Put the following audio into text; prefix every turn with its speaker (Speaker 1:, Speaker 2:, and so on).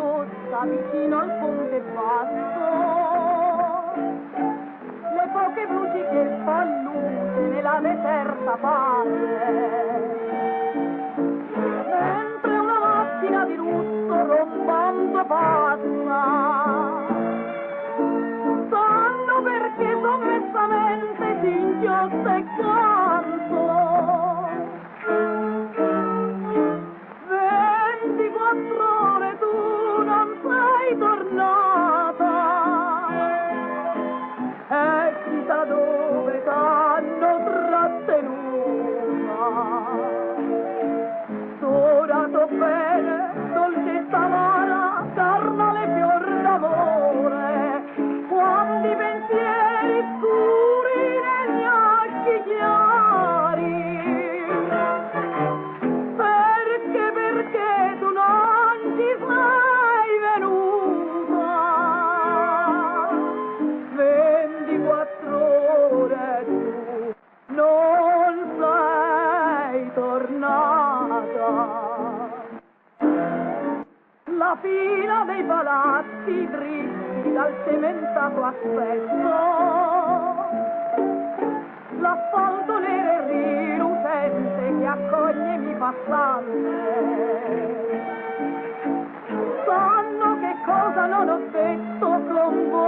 Speaker 1: rossa vicino al ponte basso, le poche luci che fan luce nella deserta parte. Mentre una macchina di lusso rombando passa, sanno perché sommessamente si inghiotta e canto. 24 ore tu non sei tornata, e chissà dove t'hanno trattenuta. Ora t'ho bene, dolcezza amara, carnale fior d'amore, quanti pensieri scuri negli occhi chiari. Perché tu non ci sei venuta, 24 ore tu non sei tornata. La fila dei palazzi dritti dal cementato aspetto, l'asfalto nero e rilucente che accoglie mi passante, sanno che cosa non ho detto con voi.